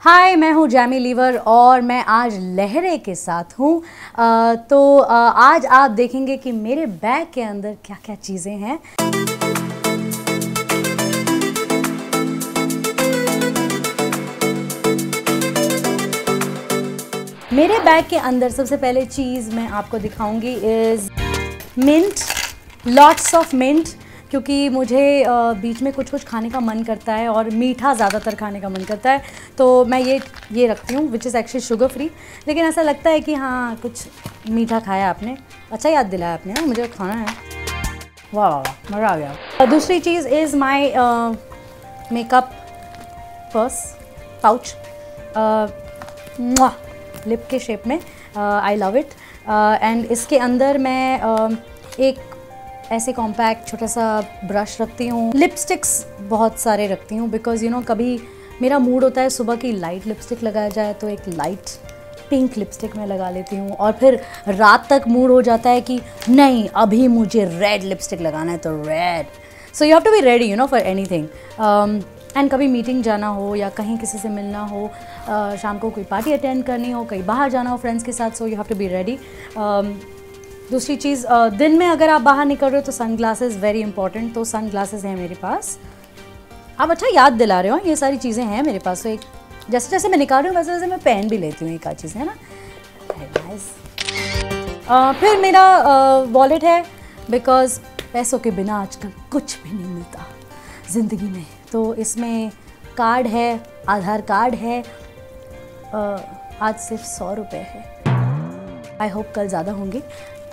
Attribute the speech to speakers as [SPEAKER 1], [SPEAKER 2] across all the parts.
[SPEAKER 1] हाय, मैं हूँ Jamie liver और मैं आज लहरे के साथ हूँ। आज आप देखेंगे कि मेरे बैग के अंदर क्या क्या चीज़ें हैं। मेरे बैग के अंदर सबसे पहले चीज़ मैं आपको दिखाऊंगी is mint, lots of mint, क्योंकि मुझे बीच में कुछ खाने का मन करता है और मीठा ज़्यादातर खाने का मन करता है, तो मैं ये रखती हूँ, which is actually sugar free. लेकिन ऐसा लगता है कि हाँ, कुछ मीठा खाया आपने, अच्छा याद दिलाया आपने, हाँ मुझे खाना है। वाह वाह वाह, मज़ा आ गया। दूसरी चीज़ is my makeup purse pouch, lip के शेप में, आई लव इट। एंड इसके अंदर मैं एक ऐसे कॉम्पैक्ट छोटा सा ब्रश रखती हूँ। लिपस्टिक्स बहुत सारे रखती हूँ बिकॉज़ कभी मेरा मूड होता है सुबह की लाइट लिपस्टिक लगाया जाए, तो एक लाइट पिंक लिपस्टिक मैं लगा लेती हूँ। और फिर रात तक मूड हो जाता है कि नहीं, अभी मुझे रेड लिपस्टिक लगाना है, तो red. So you have to be ready for anything. And कभी मीटिंग जाना हो या कहीं किसी से मिलना हो, शाम को कोई पार्टी अटेंड करनी हो, कहीं बाहर जाना हो फ्रेंड्स के साथ, so you have to be ready. दूसरी चीज़, दिन में अगर आप बाहर निकल रहे हो तो सन ग्लासेस वेरी इंपॉर्टेंट, तो सन ग्लासेस हैं मेरे पास। आप अच्छा याद दिला रहे हो, ये सारी चीज़ें हैं मेरे पास। तो एक जैसे जैसे मैं निकाल रही हूँ वैसे वैसे मैं पेन भी लेती हूँ, एक आध चीज़ है ना। फिर मेरा वॉलेट है, बिकॉज़ पैसों के बिना आजकल कुछ भी नहीं मिलता ज़िंदगी में। तो इसमें कार्ड है, आधार कार्ड है, आज सिर्फ 100 रुपये है। आई होप कल ज़्यादा होंगे,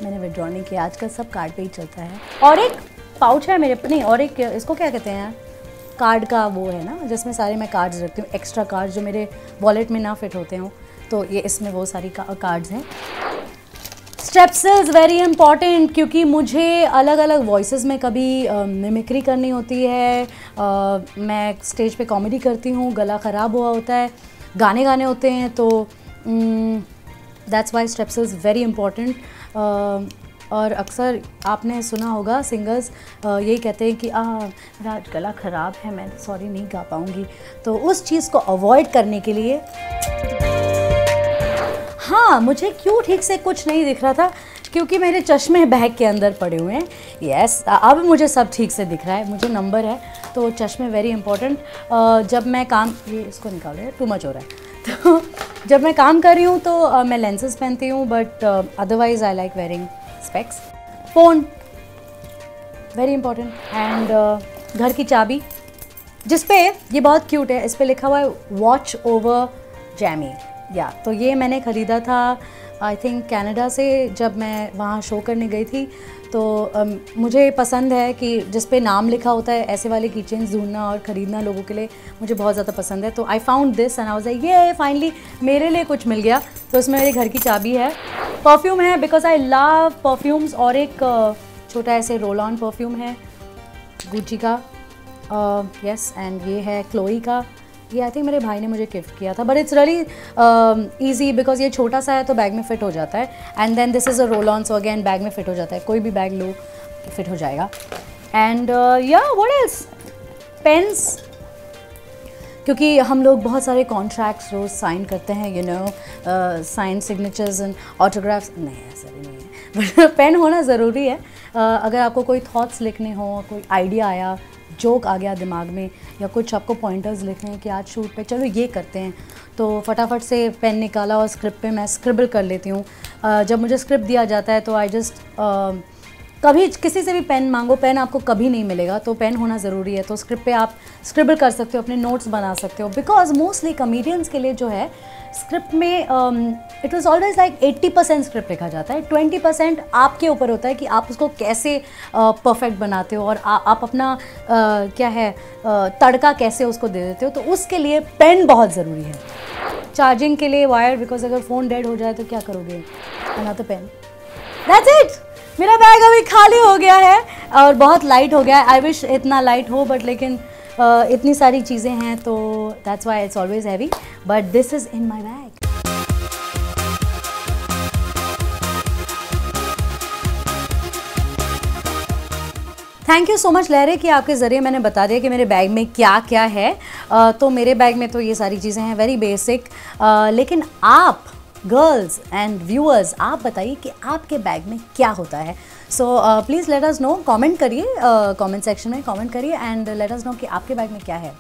[SPEAKER 1] मैंने विड्रॉ नहीं किया, आजकल सब कार्ड पे ही चलता है। और एक पाउच है मेरे, नहीं, और एक इसको क्या कहते हैं, कार्ड का वो है ना, जिसमें सारे मैं कार्ड्स रखती हूँ, एक्स्ट्रा कार्ड्स जो मेरे वॉलेट में ना फिट होते हों, तो ये इसमें वो सारी कार्ड्स हैं। स्ट्रेप्सिल्स वेरी इंपॉर्टेंट, क्योंकि मुझे अलग अलग वॉइसेस में कभी मिमिक्री करनी होती है। मैं स्टेज पे कॉमेडी करती हूँ, गला ख़राब हुआ होता है, गाने गाने होते हैं, तो that's why Strepsils very important. और अक्सर आपने सुना होगा सिंगर्स यही कहते हैं कि मेरा गला ख़राब है, मैं सॉरी नहीं गा पाऊँगी। तो उस चीज़ को अवॉइड करने के लिए, हाँ, मुझे क्यों ठीक से कुछ नहीं दिख रहा था, क्योंकि मेरे चश्मे बैग के अंदर पड़े हुए हैं। यस, अब मुझे सब ठीक से दिख रहा है, मुझे नंबर है, तो चश्मे वेरी इंपॉर्टेंट। जब मैं काम, ये इसको निकाल रहे हैं, टू मच हो रहा है, तो जब मैं काम कर रही हूँ तो मैं लेंसेज पहनती हूँ, but otherwise I like wearing specs. Phone very important. And घर की चाबी, जिस पे ये बहुत क्यूट है, इस पे लिखा हुआ है वॉच ओवर जैमी। या तो ये मैंने ख़रीदा था आई थिंक कनाडा से, जब मैं वहाँ शो करने गई थी। तो मुझे पसंद है कि जिस पे नाम लिखा होता है, ऐसे वाले कीचेन्स ढूंढना और ख़रीदना लोगों के लिए मुझे बहुत ज़्यादा पसंद है। तो I found this and I was like, ये फाइनली मेरे लिए कुछ मिल गया। तो इसमें मेरे घर की चाबी है। परफ्यूम है, बिकॉज आई लव परफ्यूम्स, और एक छोटा ऐसे रोल ऑन परफ्यूम है गुची का, यस। एंड ये है क्लोई का, ये आई थिंक मेरे भाई ने मुझे गिफ्ट किया था, but it's really easy because ये छोटा सा है तो बैग में फ़िट हो जाता है। And then this is a roll on, so again bag में फ़िट हो जाता है, कोई भी बैग लो फिट हो जाएगा। एंड या व्हाट एल्स, पेन्स, क्योंकि हम लोग बहुत सारे कॉन्ट्रैक्ट्स रोज़ साइन करते हैं, साइन सिग्नेचर्स एंड ऑटोग्राफ्स, नहीं ऐसा भी नहीं है, बट पेन होना ज़रूरी है। अगर आपको कोई थॉट्स लिखने हो, कोई आइडिया आया, जोक आ गया दिमाग में, या कुछ आपको पॉइंटर्स लिखने हैं कि आज शूट पे चलो ये करते हैं, तो फटाफट से पेन निकाला और स्क्रिप्ट पे मैं स्क्रिबल कर लेती हूँ। जब मुझे स्क्रिप्ट दिया जाता है तो आई जस्ट, कभी किसी से भी पेन मांगो, पेन आपको कभी नहीं मिलेगा, तो पेन होना ज़रूरी है। तो स्क्रिप्ट पे आप स्क्रिबल कर सकते हो, अपने नोट्स बना सकते हो, बिकॉज मोस्टली कॉमेडियंस के लिए जो है स्क्रिप्ट में it was always like 80% script लिखा जाता है, 20% आपके ऊपर होता है कि आप उसको कैसे परफेक्ट बनाते हो, और आप अपना क्या है तड़का कैसे उसको दे देते हो। तो उसके लिए पेन बहुत ज़रूरी है। चार्जिंग के लिए वायर, बिकॉज अगर फ़ोन डेड हो जाए तो क्या करोगे, बना तो पेन। दैट्स इट, मेरा बैग अभी खाली हो गया है और बहुत लाइट हो गया है। आई विश इतना लाइट हो, बट लेकिन इतनी सारी चीज़ें हैं, तो that's why it's always heavy, but this is in my bag. Thank you so much लहरे कि आपके ज़रिए मैंने बता दिया कि मेरे बैग में क्या क्या है। तो मेरे बैग में तो ये सारी चीज़ें हैं, वेरी बेसिक। लेकिन आप गर्ल्स एंड व्यूअर्स, आप बताइए कि आपके बैग में क्या होता है। So please let us know, comment करिए, कमेंट सेक्शन में कमेंट करिए एंड लेट अस नो कि आपके बैग में क्या है।